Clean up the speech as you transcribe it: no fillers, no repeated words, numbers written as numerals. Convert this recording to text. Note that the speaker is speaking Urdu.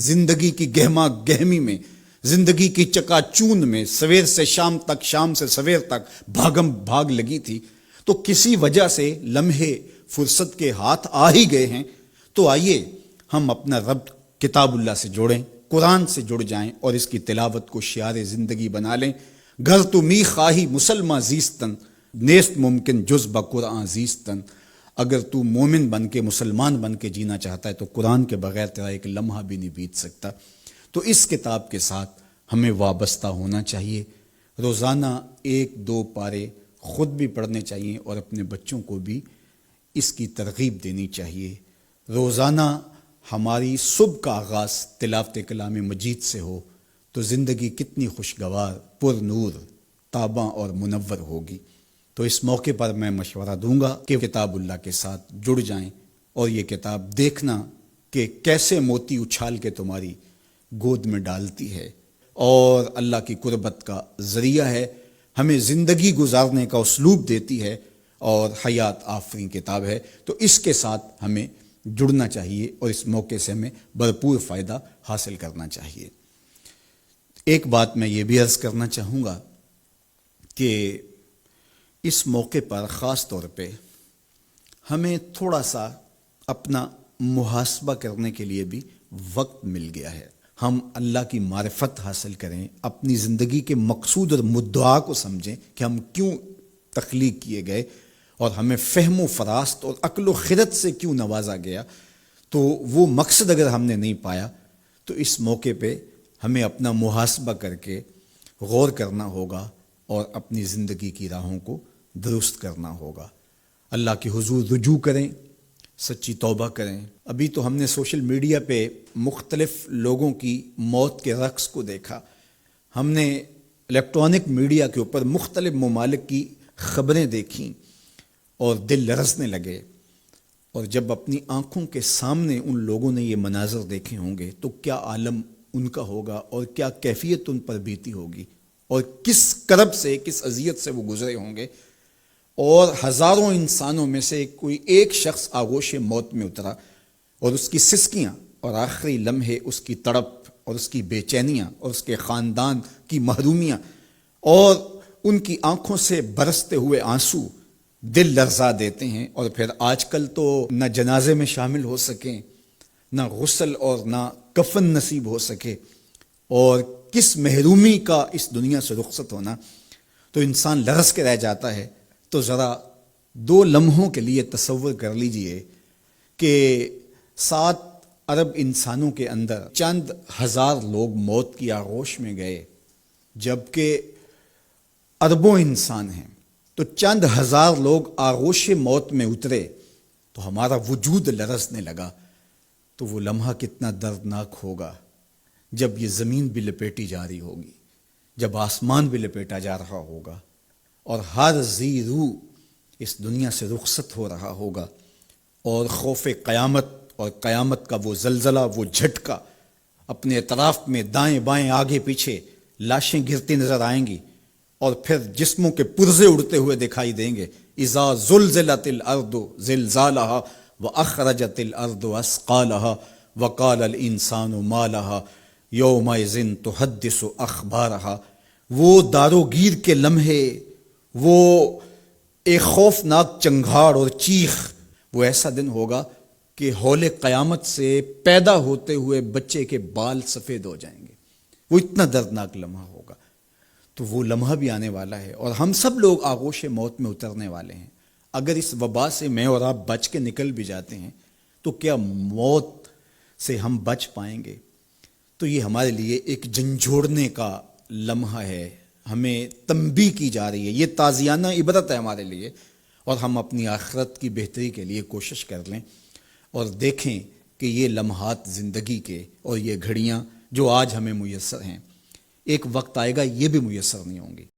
زندگی کی گہما گہمی میں، زندگی کی چکا چون میں، سویر سے شام تک، شام سے سویر تک بھاگم بھاگ لگی تھی، تو کسی وجہ سے لمحے فرصت کے ہاتھ آ ہی گئے ہیں، تو آئیے ہم اپنا ربط کتاب اللہ سے جوڑیں، قرآن سے جڑ جائیں اور اس کی تلاوت کو شعار زندگی بنا لیں۔ گر تو می خواہی مسلمہ زیستن، نیست ممکن جز بقرآن زیستن۔ اگر تو مومن بن کے، مسلمان بن کے جینا چاہتا ہے تو قرآن کے بغیر تیرا ایک لمحہ بھی نہیں بیت سکتا۔ تو اس کتاب کے ساتھ ہمیں وابستہ ہونا چاہیے، روزانہ 1-2 پارے خود بھی پڑھنے چاہیے اور اپنے بچوں کو بھی اس کی ترغیب دینی چاہیے۔ روزانہ ہماری صبح کا آغاز تلاوت کلام مجید سے ہو تو زندگی کتنی خوشگوار، پر نور، تاباں اور منور ہوگی۔ تو اس موقع پر میں مشورہ دوں گا کہ کتاب اللہ کے ساتھ جڑ جائیں اور یہ کتاب دیکھنا کہ کیسے موتی اچھال کے تمہاری گود میں ڈالتی ہے اور اللہ کی قربت کا ذریعہ ہے، ہمیں زندگی گزارنے کا اسلوب دیتی ہے اور حیات آفرین کتاب ہے۔ تو اس کے ساتھ ہمیں جڑنا چاہیے اور اس موقع سے ہمیں بھرپور فائدہ حاصل کرنا چاہیے۔ ایک بات میں یہ بھی عرض کرنا چاہوں گا کہ اس موقع پر خاص طور پہ ہمیں تھوڑا سا اپنا محاسبہ کرنے کے لیے بھی وقت مل گیا ہے۔ ہم اللہ کی معرفت حاصل کریں، اپنی زندگی کے مقصود اور مدعا کو سمجھیں کہ ہم کیوں تخلیق کیے گئے اور ہمیں فہم و فراست اور عقل و خرد سے کیوں نوازا گیا۔ تو وہ مقصد اگر ہم نے نہیں پایا تو اس موقع پہ ہمیں اپنا محاسبہ کر کے غور کرنا ہوگا اور اپنی زندگی کی راہوں کو درست کرنا ہوگا۔ اللہ کے حضور رجوع کریں، سچی توبہ کریں۔ ابھی تو ہم نے سوشل میڈیا پہ مختلف لوگوں کی موت کے رقص کو دیکھا، ہم نے الیکٹرانک میڈیا کے اوپر مختلف ممالک کی خبریں دیکھیں اور دل لرزنے لگے، اور جب اپنی آنکھوں کے سامنے ان لوگوں نے یہ مناظر دیکھے ہوں گے تو کیا عالم ان کا ہوگا اور کیا کیفیت ان پر بیتی ہوگی اور کس کرب سے، کس اذیت سے وہ گزرے ہوں گے۔ اور ہزاروں انسانوں میں سے کوئی ایک شخص آغوش موت میں اترا اور اس کی سسکیاں اور آخری لمحے اس کی تڑپ اور اس کی بے چینیاں اور اس کے خاندان کی محرومیاں اور ان کی آنکھوں سے برستے ہوئے آنسو دل لرزا دیتے ہیں۔ اور پھر آج کل تو نہ جنازے میں شامل ہو سکیں، نہ غسل اور نہ کفن نصیب ہو سکے، اور کس محرومی کا اس دنیا سے رخصت ہونا، تو انسان لرز کے رہ جاتا ہے۔ تو ذرا 2 لمحوں کے لیے تصور کر لیجئے کہ 7 ارب انسانوں کے اندر چند ہزار لوگ موت کی آغوش میں گئے، جبکہ اربوں انسان ہیں، تو چند ہزار لوگ آغوش موت میں اترے تو ہمارا وجود لرزنے لگا۔ تو وہ لمحہ کتنا دردناک ہوگا جب یہ زمین بھی لپیٹی جا رہی ہوگی، جب آسمان بھی لپیٹا جا رہا ہوگا اور ہر ذی روح اس دنیا سے رخصت ہو رہا ہوگا، اور خوف قیامت اور قیامت کا وہ زلزلہ، وہ جھٹکا، اپنے اطراف میں دائیں بائیں آگے پیچھے لاشیں گرتی نظر آئیں گی، اور پھر جسموں کے پرزے اڑتے ہوئے دکھائی دیں گے۔ اذا زلزلت الارض زلزالها واخرجت الارض اثقالها وقال الانسان ما لها یومئذ تحدث اخبارها۔ وہ داروگیر کے لمحے، وہ ایک خوفناک چنگھاڑ اور چیخ، وہ ایسا دن ہوگا کہ ہول قیامت سے پیدا ہوتے ہوئے بچے کے بال سفید ہو جائیں گے۔ وہ اتنا دردناک لمحہ ہوگا۔ تو وہ لمحہ بھی آنے والا ہے اور ہم سب لوگ آغوش موت میں اترنے والے ہیں۔ اگر اس وبا سے میں اور آپ بچ کے نکل بھی جاتے ہیں تو کیا موت سے ہم بچ پائیں گے؟ تو یہ ہمارے لیے ایک جھنجھوڑنے کا لمحہ ہے، ہمیں تنبیہ کی جا رہی ہے، یہ تازیانہ عبرت ہے ہمارے لیے، اور ہم اپنی آخرت کی بہتری کے لیے کوشش کر لیں اور دیکھیں کہ یہ لمحات زندگی کے اور یہ گھڑیاں جو آج ہمیں میسر ہیں، ایک وقت آئے گا یہ بھی میسر نہیں ہوں گی۔